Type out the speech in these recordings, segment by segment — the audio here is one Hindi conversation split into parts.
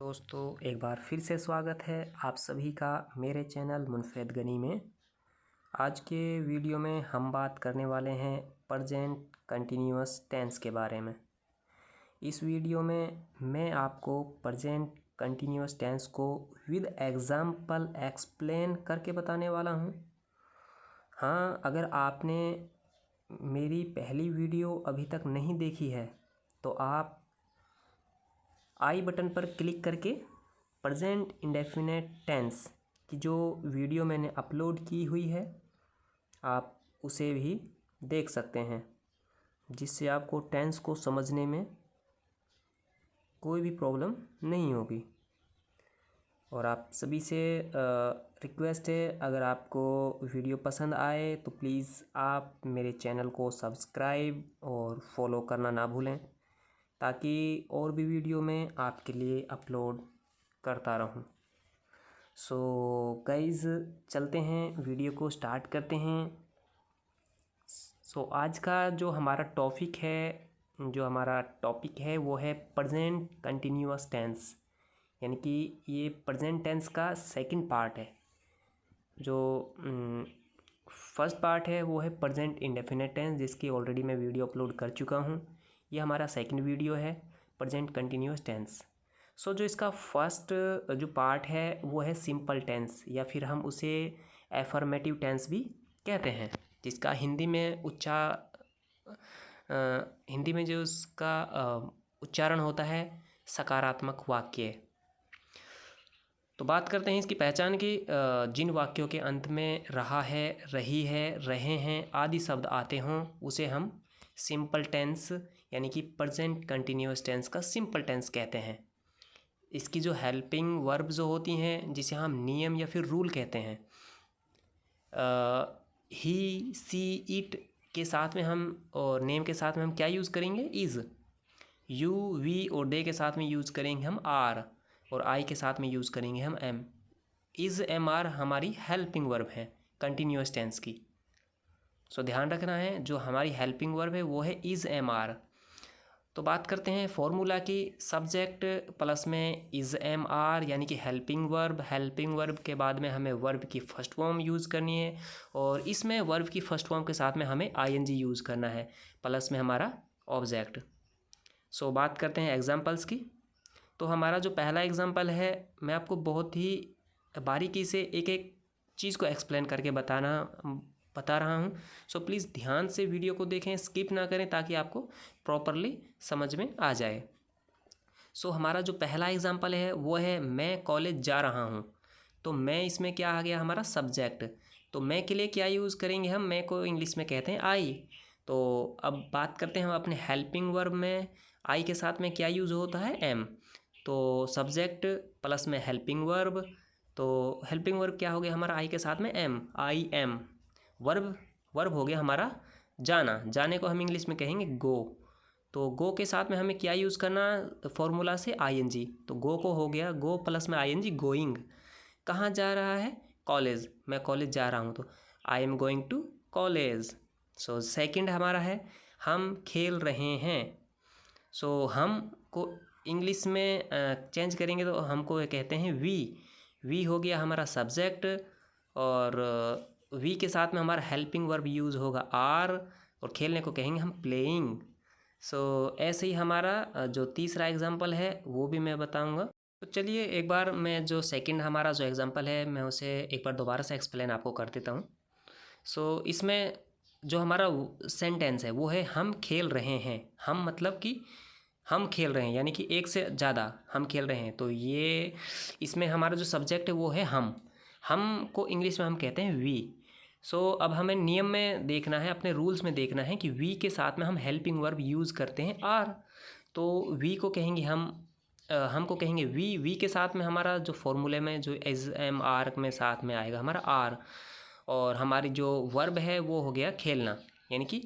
दोस्तों एक बार फिर से स्वागत है आप सभी का मेरे चैनल मुनफेद गनी में। आज के वीडियो में हम बात करने वाले हैं प्रेजेंट कंटिन्यूअस टेंस के बारे में। इस वीडियो में मैं आपको प्रेजेंट कंटिन्यूअस टेंस को विद एग्जाम्पल एक्सप्लेन करके बताने वाला हूं। हाँ, अगर आपने मेरी पहली वीडियो अभी तक नहीं देखी है तो आप आई बटन पर क्लिक करके प्रेजेंट इंडेफिनिट टेंस की जो वीडियो मैंने अपलोड की हुई है आप उसे भी देख सकते हैं, जिससे आपको टेंस को समझने में कोई भी प्रॉब्लम नहीं होगी। और आप सभी से रिक्वेस्ट है, अगर आपको वीडियो पसंद आए तो प्लीज़ आप मेरे चैनल को सब्सक्राइब और फॉलो करना ना भूलें, ताकि और भी वीडियो मैं आपके लिए अपलोड करता रहूं। सो गाइज़, चलते हैं वीडियो को स्टार्ट करते हैं। आज का जो हमारा टॉपिक है वो है प्रेजेंट कंटिन्यूअस टेंस, यानी कि ये प्रेजेंट टेंस का सेकंड पार्ट है। जो फर्स्ट पार्ट है वो है प्रेजेंट इंडेफिनिट टेंस, जिसकी ऑलरेडी मैं वीडियो अपलोड कर चुका हूँ। ये हमारा सेकंड वीडियो है प्रेजेंट कंटिन्यूअस टेंस। जो इसका फर्स्ट जो पार्ट है वो है सिंपल टेंस, या फिर हम उसे एफर्मेटिव टेंस भी कहते हैं, जिसका हिंदी में जो उसका उच्चारण होता है सकारात्मक वाक्य। तो बात करते हैं इसकी पहचान की। जिन वाक्यों के अंत में रहा है, रही है, रहे हैं आदि शब्द आते हों उसे हम सिंपल टेंस यानी कि प्रेजेंट कंटिन्यूअस टेंस का सिंपल टेंस कहते हैं। इसकी जो हेल्पिंग वर्ब जो होती हैं, जिसे हम नियम या फिर रूल कहते हैं, ही, सी, इट के साथ में हम और नेम के साथ में हम क्या यूज़ करेंगे? इज़। यू, वी और दे के साथ में यूज़ करेंगे हम आर, और आई के साथ में यूज़ करेंगे हम एम। इज़, एम, आर हमारी हेल्पिंग वर्ब है कंटिन्यूअस टेंस की। ध्यान रखना है, जो हमारी हेल्पिंग वर्ब है वो है इज़, एम, आर। तो बात करते हैं फॉर्मूला की। सब्जेक्ट प्लस में इज़, एम, आर यानी कि हेल्पिंग वर्ब के बाद में हमें वर्ब की फर्स्ट फॉर्म यूज़ करनी है, और इसमें वर्ब की फर्स्ट फॉर्म के साथ में हमें आईएनजी यूज़ करना है, प्लस में हमारा ऑब्जेक्ट। बात करते हैं एग्जाम्पल्स की। तो हमारा जो पहला एग्जाम्पल है, मैं आपको बहुत ही बारीकी से एक एक चीज़ को एक्सप्लेन करके बता रहा हूँ। प्लीज़ ध्यान से वीडियो को देखें, स्किप ना करें, ताकि आपको प्रॉपरली समझ में आ जाए। हमारा जो पहला एग्जाम्पल है वो है मैं कॉलेज जा रहा हूँ। तो मैं, इसमें क्या आ गया? हमारा सब्जेक्ट। तो मैं के लिए क्या यूज़ करेंगे हम? मैं को इंग्लिश में कहते हैं आई। तो अब बात करते हैं हम अपने हेल्पिंग वर्ब में। आई के साथ में क्या यूज़ होता है? एम। तो सब्जेक्ट प्लस में हेल्पिंग वर्ब। तो हेल्पिंग वर्ब क्या हो गया हमारा? आई के साथ में एम, आई एम। वर्ब हो गया हमारा जाना। जाने को हम इंग्लिश में कहेंगे गो। तो गो के साथ में हमें क्या यूज़ करना? फॉर्मूला से आईएनजी। तो गो को हो गया गो प्लस में आईएनजी, गोइंग। कहाँ जा रहा है? कॉलेज। मैं कॉलेज जा रहा हूँ, तो I am going to college. Second हमारा है हम खेल रहे हैं। हम को इंग्लिश में चेंज करेंगे तो हमको कहते हैं वी हो गया हमारा सब्जेक्ट, और वी के साथ में हमारा हेल्पिंग वर्ब यूज़ होगा आर, और खेलने को कहेंगे हम प्लेइंग। ऐसे ही हमारा जो तीसरा एग्जाम्पल है वो भी मैं बताऊंगा। तो चलिए एक बार मैं जो सेकंड हमारा जो एग्जाम्पल है मैं उसे एक बार दोबारा से एक्सप्लेन आपको कर देता हूँ। इसमें जो हमारा सेंटेंस है वो है हम खेल रहे हैं। हम मतलब कि हम खेल रहे हैं, यानी कि एक से ज़्यादा हम खेल रहे हैं। तो ये इसमें हमारा जो सब्जेक्ट है वो है हम को इंग्लिश में हम कहते हैं वी। अब हमें नियम में देखना है, अपने रूल्स में देखना है कि वी के साथ में हम हेल्पिंग वर्ब यूज़ करते हैं आर। तो वी को कहेंगे हमको कहेंगे वी के साथ में हमारा जो फॉर्मूले में जो एज, एम, आर में साथ में आएगा हमारा आर, और हमारी जो वर्ब है वो हो गया खेलना, यानी कि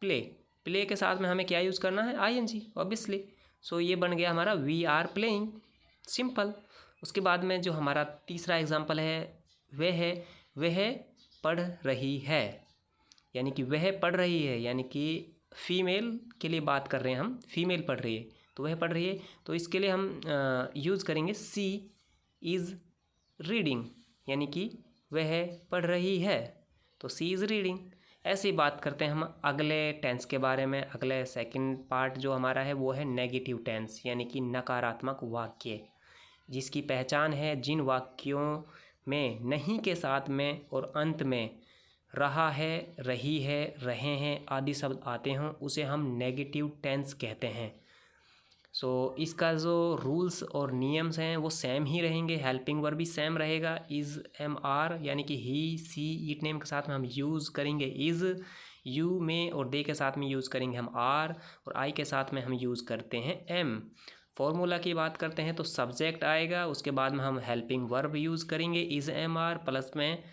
प्ले के साथ में हमें क्या यूज़ करना है? ING obviously. ये बन गया हमारा वी आर प्लेइंग, सिंपल। उसके बाद में जो हमारा तीसरा एग्जाम्पल है वह पढ़ रही है, यानी कि वह पढ़ रही है, यानी कि फीमेल के लिए बात कर रहे हैं हम, फीमेल पढ़ रही है। तो वह पढ़ रही है। तो इसके लिए हम यूज़ करेंगे सी इज़ रीडिंग, यानी कि वह पढ़ रही है, तो सी इज़ रीडिंग। ऐसे ही बात करते हैं हम अगले टेंस के बारे में। अगले सेकंड पार्ट जो हमारा है वो है नेगेटिव टेंस, यानी कि नकारात्मक वाक्य, जिसकी पहचान है जिन वाक्यों में नहीं के साथ में और अंत में रहा है, रही है, रहे हैं आदि शब्द आते हों, उसे हम नेगेटिव टेंस कहते हैं। सो इसका जो रूल्स और नियम्स हैं वो सेम ही रहेंगे। हेल्पिंग वर्ब भी सेम रहेगा, इज़ एम आर, यानी कि ही सी इट नेम के साथ में हम यूज़ करेंगे इज़, यू में और दे के साथ में यूज़ करेंगे हम आर, और आई के साथ में हम यूज़ करते हैं एम। फॉर्मूला की बात करते हैं तो सब्जेक्ट आएगा, उसके बाद में हम हेल्पिंग वर्ब यूज़ करेंगे इज़ एम आर, प्लस में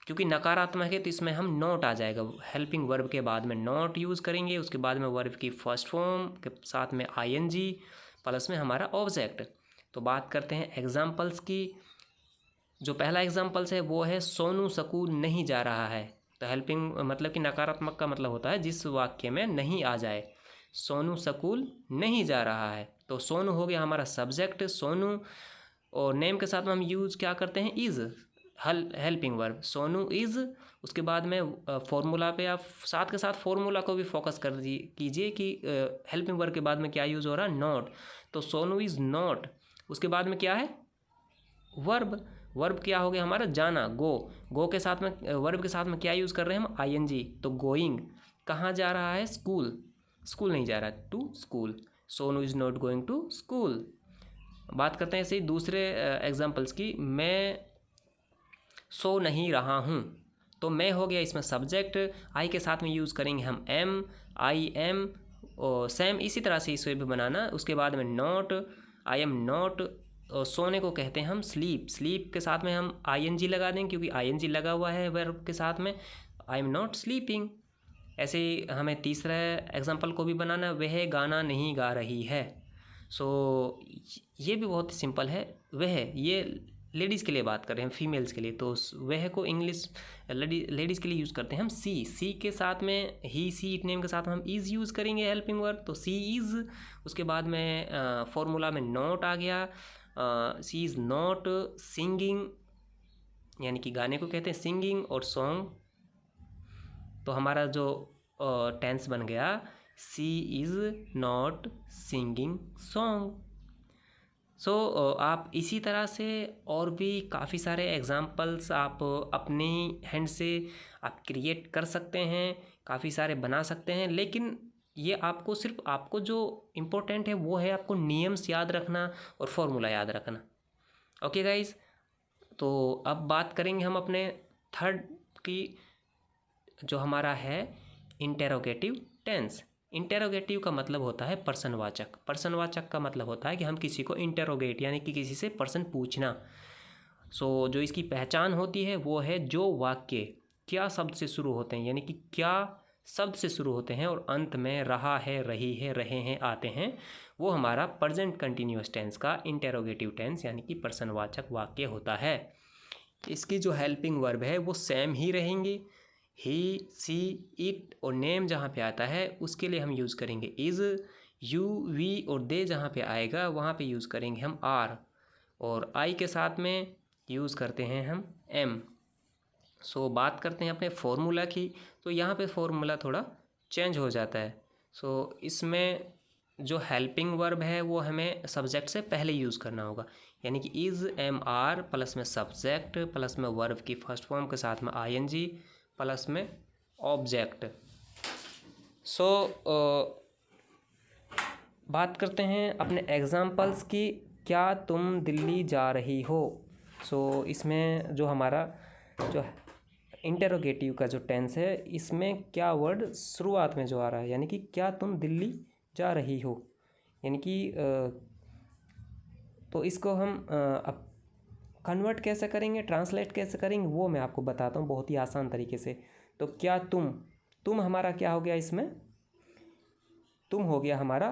क्योंकि नकारात्मक है तो इसमें हम नॉट आ जाएगा, हेल्पिंग वर्ब के बाद में नॉट यूज़ करेंगे, उसके बाद में वर्ब की फर्स्ट फॉर्म के साथ में आईएनजी, प्लस में हमारा ऑब्जेक्ट। तो बात करते हैं एग्जाम्पल्स की। जो पहला एग्जाम्पल्स है वो है सोनू स्कूल नहीं जा रहा है। तो हेल्पिंग मतलब कि नकारात्मक का मतलब होता है जिस वाक्य में नहीं आ जाए। सोनू स्कूल नहीं जा रहा है, तो सोनू हो गया हमारा सब्जेक्ट, सोनू, और नेम के साथ में हम यूज़ क्या करते हैं is, helping verb Sonu is. उसके बाद में फॉर्मूला पे आप साथ के साथ फॉर्मूला को भी फोकस कर कीजिए कि हेल्पिंग वर्ब के बाद में क्या यूज़ हो रहा है, नॉट, तो सोनू इज़ नॉट। उसके बाद में क्या है वर्ब, वर्ब क्या हो गया हमारा जाना, गो के साथ में वर्ब के साथ में क्या यूज़ कर रहे हैं हम आईएनजी, तो गोइंग। कहाँ जा रहा है स्कूल, स्कूल नहीं जा रहा है, to school, Sonu is not going to school. बात करते हैं ऐसे ही दूसरे एग्जाम्पल्स की। मैं सो नहीं रहा हूँ, तो मैं हो गया इसमें सब्जेक्ट, आई के साथ में यूज़ करेंगे हम एम, आई एम, और सेम इसी तरह से इसे भी बनाना। उसके बाद में नॉट, आई एम नॉट, और सोने को कहते हैं हम स्लीप, स्लीप के साथ में हम आईएनजी लगा देंगे क्योंकि आईएनजी लगा हुआ है वर्ब के साथ में, आई एम नॉट स्लीपिंग। ऐसे ही हमें तीसरा एग्जाम्पल को भी बनाना, वह गाना नहीं गा रही है। सो ये भी बहुत सिंपल है। वह, ये लेडीज़ के लिए बात कर रहे हैं, फीमेल्स के लिए, तो वह को इंग्लिश लेडीज़ के लिए यूज़ करते हैं हम सी के साथ में, ही सी इट नेम के साथ हम इज़ यूज़ करेंगे हेल्पिंग वर्ब, तो सी इज़। उसके बाद में फॉर्मूला में नॉट आ गया, सी इज़ नॉट सिंगिंग, यानी कि गाने को कहते हैं सिंगिंग, और सॉन्ग, तो हमारा जो टेंस बन गया सी इज़ नॉट सिंगिंग सॉन्ग। सो आप इसी तरह से और भी काफ़ी सारे एग्जाम्पल्स आप अपने हैंड से आप क्रिएट कर सकते हैं, काफ़ी सारे बना सकते हैं, लेकिन ये आपको सिर्फ आपको जो इम्पोर्टेंट है वो है आपको नियम्स याद रखना और फॉर्मूला याद रखना। ओके गाइज, तो अब बात करेंगे हम अपने थर्ड की, जो हमारा है इंटेरोगेटिव टेंस। इंटेरोगेटिव का मतलब होता है प्रश्नवाचक। प्रश्नवाचक का मतलब होता है कि हम किसी को इंटेरोगेट, यानी कि किसी से प्रश्न पूछना। सो जो इसकी पहचान होती है वो है जो वाक्य क्या शब्द से शुरू होते हैं, यानी कि क्या शब्द से शुरू होते हैं और अंत में रहा है, रही है, रहे हैं आते हैं, वो हमारा प्रेजेंट कंटिन्यूअस टेंस का इंटेरोगेटिव टेंस यानी कि प्रश्नवाचक वाक्य होता है। इसकी जो हेल्पिंग वर्ब है वो सेम ही रहेंगी, ही, सी, इट, और नेम जहाँ पे आता है उसके लिए हम यूज़ करेंगे इज़, यू, वी, और दे जहाँ पे आएगा वहाँ पे यूज़ करेंगे हम आर, और आई के साथ में यूज़ करते हैं हम एम। सो बात करते हैं अपने फॉर्मूला की, तो यहाँ पे फॉर्मूला थोड़ा चेंज हो जाता है। सो इसमें जो हेल्पिंग वर्ब है वो हमें सब्जेक्ट से पहले यूज़ करना होगा, यानी कि इज़ एम आर प्लस में सब्जेक्ट प्लस में वर्ब की फर्स्ट फॉर्म के साथ में आईएनजी प्लस में ऑब्जेक्ट। सो बात करते हैं अपने एग्जाम्पल्स की। क्या तुम दिल्ली जा रही हो? सो इसमें जो हमारा जो इंटेरोगेटिव का जो टेंस है इसमें क्या वर्ड शुरुआत में जो आ रहा है, यानी कि क्या तुम दिल्ली जा रही हो, यानी कि तो इसको हम अब कन्वर्ट कैसे करेंगे, ट्रांसलेट कैसे करेंगे वो मैं आपको बताता हूँ बहुत ही आसान तरीके से। तो क्या तुम हमारा क्या हो गया, इसमें तुम हो गया हमारा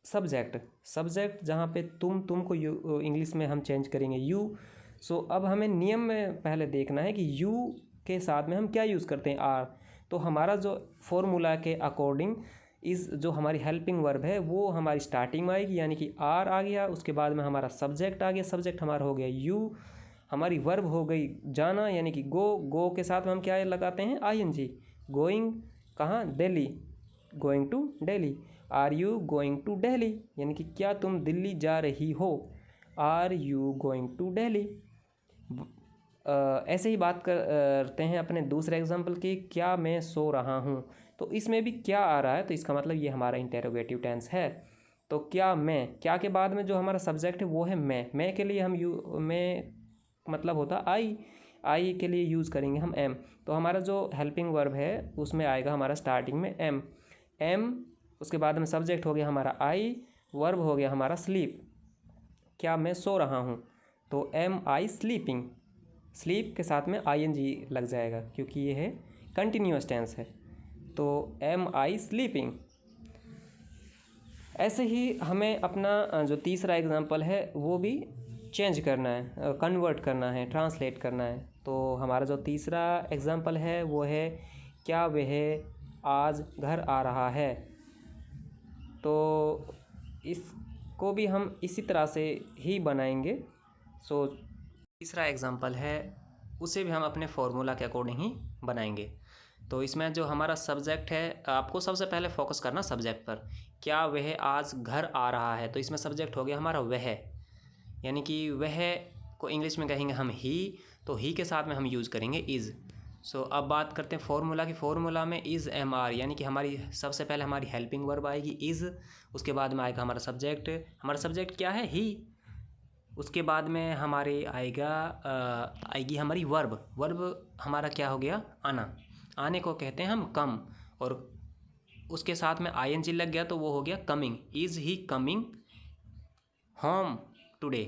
सब्जेक्ट जहाँ पे तुम को इंग्लिश में हम चेंज करेंगे यू। सो अब हमें नियम में पहले देखना है कि यू के साथ में हम क्या यूज़ करते हैं आर। तो हमारा जो फॉर्मूला के अकॉर्डिंग इज़ जो हमारी हेल्पिंग वर्ब है वो हमारी स्टार्टिंग में आएगी, यानी कि आर आ गया, उसके बाद में हमारा सब्जेक्ट आ गया, सब्जेक्ट हमारा हो गया यू, हमारी वर्ब हो गई जाना यानी कि गो, गो के साथ में हम क्या लगाते हैं ING, गोइंग कहाँ, Delhi, going to Delhi, are you going to Delhi यानी कि क्या तुम दिल्ली जा रही हो, are you going to Delhi. ऐसे ही बात करते हैं अपने दूसरे एग्जाम्पल की, क्या मैं सो रहा हूँ, तो इसमें भी क्या आ रहा है, तो इसका मतलब ये हमारा इंटेरोगेटिव टेंस है। तो क्या मैं, क्या के बाद में जो हमारा सब्जेक्ट है वो है मैं के लिए हम मैं मतलब होता आई के लिए यूज़ करेंगे हम एम, तो हमारा जो हेल्पिंग वर्ब है उसमें आएगा हमारा स्टार्टिंग में एम, उसके बाद में सब्जेक्ट हो गया हमारा आई, वर्ब हो गया हमारा स्लीप, क्या मैं सो रहा हूँ, तो एम आई स्लीपिंग, स्लीप के साथ में ING लग जाएगा क्योंकि ये है कंटिन्यूअस टेंस है, तो एम आई स्लीपिंग। ऐसे ही हमें अपना जो तीसरा एग्जांपल है वो भी चेंज करना है, कन्वर्ट करना है, ट्रांसलेट करना है। तो हमारा जो तीसरा एग्जांपल है वो है क्या वह आज घर आ रहा है, तो इसको भी हम इसी तरह से ही बनाएंगे। सो तीसरा एग्जांपल है उसे भी हम अपने फॉर्मूला के अकॉर्डिंग ही बनाएंगे। तो इसमें जो हमारा सब्जेक्ट है, आपको सबसे पहले फोकस करना सब्जेक्ट पर, क्या वह आज घर आ रहा है, तो इसमें सब्जेक्ट हो गया हमारा वह, यानी कि वह को इंग्लिश में कहेंगे हम ही, तो ही के साथ में हम यूज़ करेंगे इज़। सो अब बात करते हैं फॉर्मूला की, फॉर्मूला में इज़ MR, यानी कि हमारी सबसे पहले हमारी हेल्पिंग वर्ब आएगी इज़, उसके बाद में आएगा हमारा सब्जेक्ट क्या है ही, उसके बाद में हमारे आएगी हमारी वर्ब हमारा क्या हो गया आने को कहते हैं हम कम, और उसके साथ में ING लग गया तो वो हो गया coming, is he coming home today,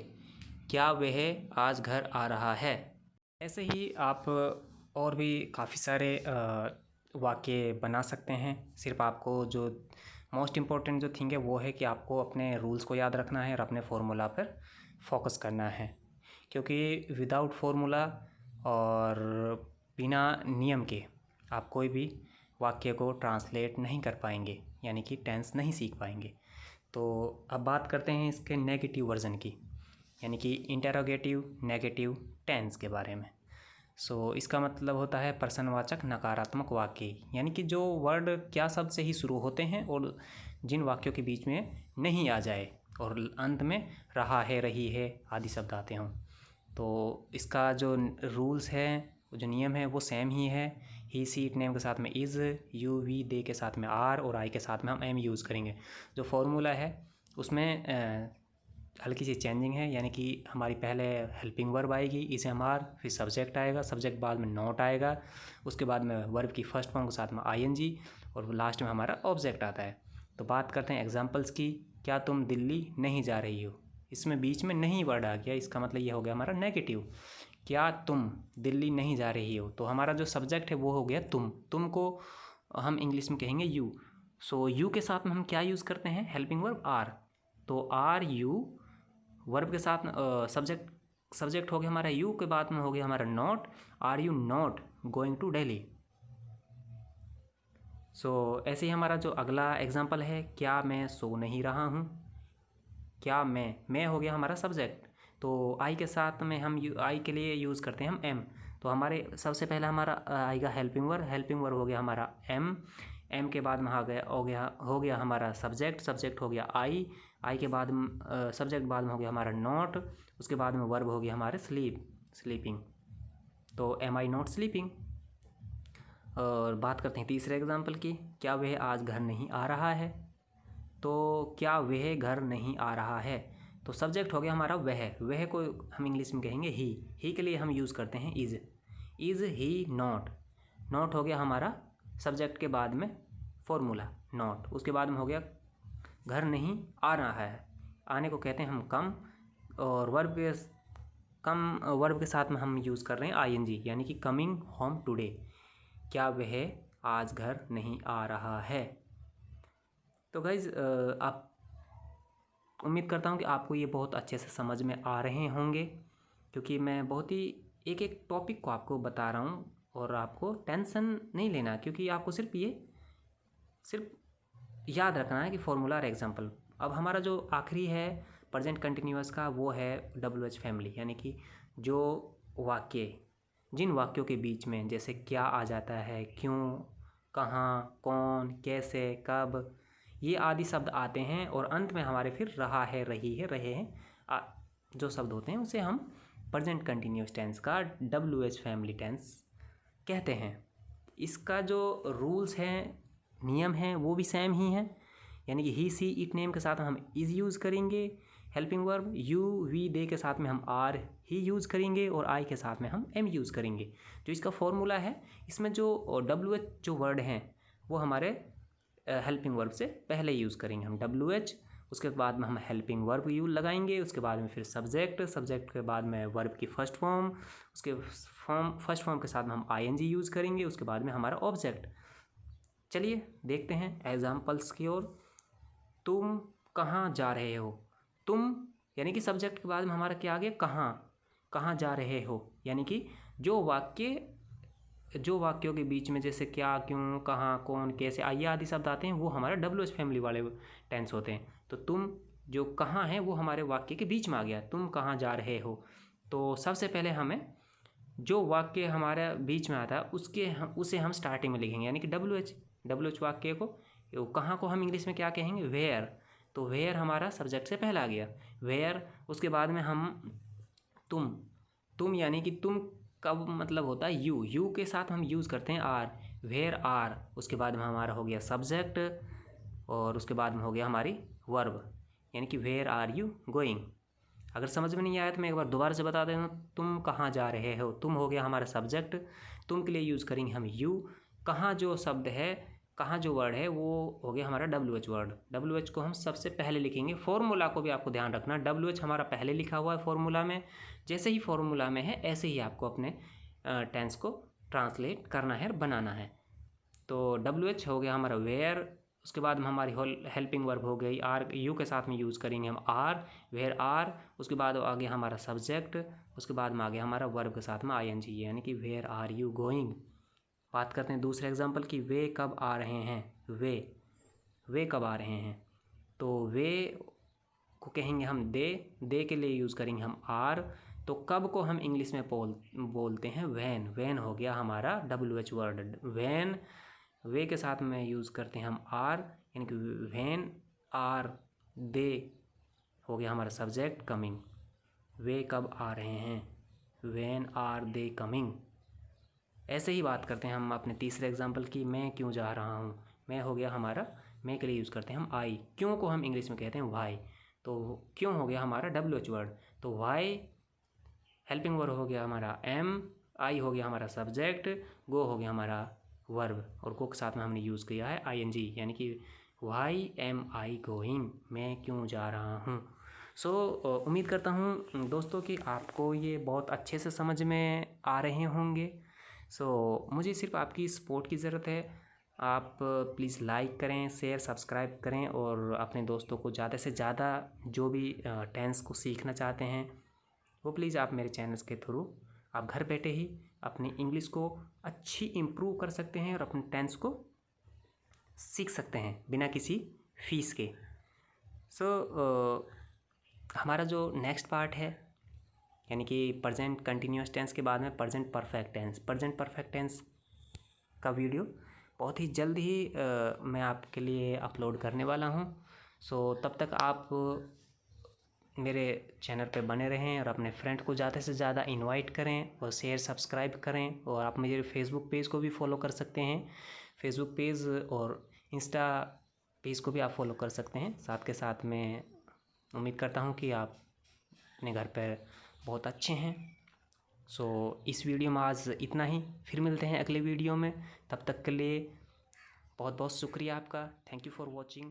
क्या वह आज घर आ रहा है। ऐसे ही आप और भी काफ़ी सारे वाक्य बना सकते हैं। सिर्फ आपको जो मोस्ट इम्पोर्टेंट जो थिंग है वो है कि आपको अपने रूल्स को याद रखना है और अपने फॉर्मूला पर फोकस करना है, क्योंकि विदाउट फार्मूला और बिना नियम के आप कोई भी वाक्य को ट्रांसलेट नहीं कर पाएंगे, यानी कि टेंस नहीं सीख पाएंगे। तो अब बात करते हैं इसके नेगेटिव वर्जन की, यानी कि इंटेरोगेटिव नेगेटिव टेंस के बारे में। सो इसका मतलब होता है प्रश्नवाचक नकारात्मक वाक्य, यानी कि जो वर्ड क्या शब्द से ही शुरू होते हैं और जिन वाक्यों के बीच में नहीं आ जाए और अंत में रहा है, रही है आदि शब्द आते हों। तो इसका जो रूल्स है, जो नियम है वो सेम ही है, ही सी इट नेम के साथ में इज़, यू वी दे के साथ में आर और आई के साथ में हम एम यूज़ करेंगे। जो फॉर्मूला है उसमें हल्की सी चेंजिंग है, यानी कि हमारी पहले हेल्पिंग वर्ब आएगी इज़ MR, फिर सब्जेक्ट आएगा, सब्जेक्ट बाद में नॉट आएगा, उसके बाद में वर्ब की फर्स्ट फॉर्म के साथ में ING और लास्ट में हमारा ऑब्जेक्ट आता है। तो बात करते हैं एग्जांपल्स की, क्या तुम दिल्ली नहीं जा रही हो, इसमें बीच में नहीं वर्ड आ गया, इसका मतलब ये हो गया हमारा नेगेटिव, क्या तुम दिल्ली नहीं जा रही हो, तो हमारा जो सब्जेक्ट है वो हो गया तुम को हम इंग्लिश में कहेंगे यू। सो यू के साथ में हम क्या यूज़ करते हैं, हेल्पिंग वर्ब आर, तो आर यू वर्ब के साथ सब्जेक्ट हो गया हमारा यू, के बाद में हो गया हमारा not, are you not going to Delhi. So ऐसे ही हमारा जो अगला एग्जांपल है, क्या मैं सो नहीं रहा हूँ, क्या मैं हो गया हमारा सब्जेक्ट, तो आई के साथ में हम आई के लिए यूज़ करते हैं हम एम, तो हमारे सबसे पहले हमारा आएगा हेल्पिंग वर्ब हो गया हमारा एम के बाद में हो गया हमारा सब्जेक्ट हो गया आई के बाद सब्जेक्ट बाद में हो गया हमारा नॉट, उसके बाद में वर्ब हो गया हमारे स्लीपिंग, तो एम आई नॉट स्लीपिंग। और बात करते हैं तीसरे एग्जांपल की, क्या वह आज घर नहीं आ रहा है, तो क्या वह घर नहीं आ रहा है, तो सब्जेक्ट हो गया हमारा वह को हम इंग्लिश में कहेंगे ही के लिए हम यूज़ करते हैं इज़ ही नॉट हो गया हमारा सब्जेक्ट के बाद में फॉर्मूला नॉट, उसके बाद में हो गया घर नहीं आ रहा है, आने को कहते हैं हम कम, और वर्ब के साथ में हम यूज़ कर रहे हैं ING, यानी कि कमिंग होम टुडे, क्या वह आज घर नहीं आ रहा है। तो गाइज़ आप उम्मीद करता हूँ कि आपको ये बहुत अच्छे से समझ में आ रहे होंगे, क्योंकि मैं बहुत ही एक टॉपिक को आपको बता रहा हूँ और आपको टेंशन नहीं लेना, क्योंकि आपको सिर्फ याद रखना है कि फॉर्मूला और एग्जाम्पल। अब हमारा जो आखिरी है प्रेजेंट कंटिन्यूअस का वो है WH फैमिली, यानी कि जो वाक्य, जिन वाक्यों के बीच में जैसे क्या आ जाता है, क्यों, कहाँ, कौन, कैसे, कब, ये आदि शब्द आते हैं और अंत में हमारे फिर रहा है, रही है, रहे हैं जो शब्द होते हैं उसे हम प्रेजेंट कंटिन्यूअस टेंस का WH फैमिली टेंस कहते हैं। इसका जो रूल्स हैं, नियम हैं, वो भी सेम ही हैं, यानी कि ही सी इट नेम के साथ हम इज़ यूज़ करेंगे, हेल्पिंग वर्ब यू वी दे के साथ में हम आर ही यूज़ करेंगे और आई के साथ में हम एम यूज़ करेंगे। जो इसका फॉर्मूला है, इसमें जो WH जो वर्ड हैं वो हमारे हेल्पिंग वर्ब से पहले यूज़ करेंगे हम WH, उसके बाद में हम हेल्पिंग वर्ब यू लगाएंगे, उसके बाद में फिर सब्जेक्ट के बाद में वर्ब की फर्स्ट फॉर्म, उसके फर्स्ट फॉर्म के साथ में हम ING यूज़ करेंगे, उसके बाद में हमारा ऑब्जेक्ट। चलिए देखते हैं एग्जाम्पल्स की ओर। तुम कहाँ जा रहे हो, तुम यानी कि सब्जेक्ट के बाद में हमारा क्या आ गया, कहाँ जा रहे हो, यानी कि जो वाक्यों के बीच में जैसे क्या, क्यों, कहाँ, कौन, कैसे, आइए आदि शब्द आते हैं वो हमारा WH फैमिली वाले टेंस होते हैं। तो तुम जो कहाँ है वो हमारे वाक्य के बीच में आ गया, तुम कहाँ जा रहे हो। तो सबसे पहले हमें जो वाक्य हमारे बीच में आता है उसे हम स्टार्टिंग में लिखेंगे, यानी कि WH वाक्य को, कहाँ को हम इंग्लिश में क्या कहेंगे, वेयर। तो वेयर हमारा सब्जेक्ट से पहला आ गया, वेयर। उसके बाद में हम तुम यानी कि तुम कब मतलब होता है यू के साथ हम यूज़ करते हैं आर, वेयर आर। उसके बाद में हमारा हो गया सब्जेक्ट और उसके बाद में हो गया हमारी वर्ब, यानी कि वेयर आर यू गोइंग। अगर समझ में नहीं आया तो मैं एक बार दोबारा से बता देता हूँ। तुम कहाँ जा रहे हो, तुम हो गया हमारा सब्जेक्ट, तुम के लिए यूज़ करेंगे हम यू। कहाँ जो शब्द है, कहाँ जो वर्ड है वो हो गया हमारा WH वर्ड। WH को हम सबसे पहले लिखेंगे। फॉर्मूला को भी आपको ध्यान रखना, WH हमारा पहले लिखा हुआ है फॉर्मूला में, जैसे ही फॉर्मूला में है ऐसे ही आपको अपने टेंस को ट्रांसलेट करना है, बनाना है। तो WH हो गया हमारा वेयर, उसके बाद में हमारी हेल्पिंग वर्ब हो गई आर, यू के साथ में यूज़ करेंगे हम आर, वेयर आर। उसके बाद आ गया हमारा सब्जेक्ट, उसके बाद में आ गया हमारा वर्ब के साथ में ING, यानी कि वेयर आर यू गोइंग। बात करते हैं दूसरे एग्जाम्पल की, वे कब आ रहे हैं, वे कब आ रहे हैं। तो वे को कहेंगे हम दे के लिए यूज़ करेंगे हम आर। तो कब को हम इंग्लिश में बोलते हैं वैन हो गया हमारा WH वर्ड, वैन। वे के साथ में यूज़ करते हैं हम आर, यानी कि वैन आर दे हो गया हमारा सब्जेक्ट कमिंग। वे कब आ रहे हैं, वैन आर दे कमिंग। ऐसे ही बात करते हैं हम अपने तीसरे एग्जाम्पल की, मैं क्यों जा रहा हूँ। मैं हो गया हमारा, मैं के लिए यूज़ करते हैं हम आई। क्यों को हम इंग्लिश में कहते हैं वाई। तो क्यों हो गया हमारा WH वर्ड। तो वाई हेल्पिंग वर्ब हो गया हमारा एम, आई हो गया हमारा सब्जेक्ट, गो हो गया हमारा वर्ब, और गो के साथ में हमने यूज़ किया है ING, यानी कि वाई एम आई गोइंग, मैं क्यों जा रहा हूँ। उम्मीद करता हूँ दोस्तों कि आपको ये बहुत अच्छे से समझ में आ रहे होंगे। मुझे सिर्फ आपकी सपोर्ट की ज़रूरत है। आप प्लीज़ लाइक करें, शेयर, सब्सक्राइब करें और अपने दोस्तों को ज़्यादा से ज़्यादा जो भी टेंस को सीखना चाहते हैं वो प्लीज़ आप मेरे चैनल्स के थ्रू आप घर बैठे ही अपनी इंग्लिश को अच्छी इम्प्रूव कर सकते हैं और अपने टेंस को सीख सकते हैं बिना किसी फीस के। हमारा जो नेक्स्ट पार्ट है, यानी कि प्रेजेंट कंटिन्यूअस टेंस के बाद में प्रेजेंट परफेक्ट टेंस का वीडियो बहुत ही जल्द ही मैं आपके लिए अपलोड करने वाला हूँ। तब तक आप मेरे चैनल पे बने रहें और अपने फ्रेंड को ज़्यादा से ज़्यादा इनवाइट करें और शेयर सब्सक्राइब करें। और आप मेरे फेसबुक पेज को भी फॉलो कर सकते हैं, फेसबुक पेज और इंस्टा पेज को भी आप फॉलो कर सकते हैं। साथ के साथ मैं उम्मीद करता हूँ कि आप अपने घर पर बहुत अच्छे हैं। इस वीडियो में आज इतना ही, फिर मिलते हैं अगले वीडियो में। तब तक के लिए बहुत बहुत शुक्रिया आपका। Thank you for watching.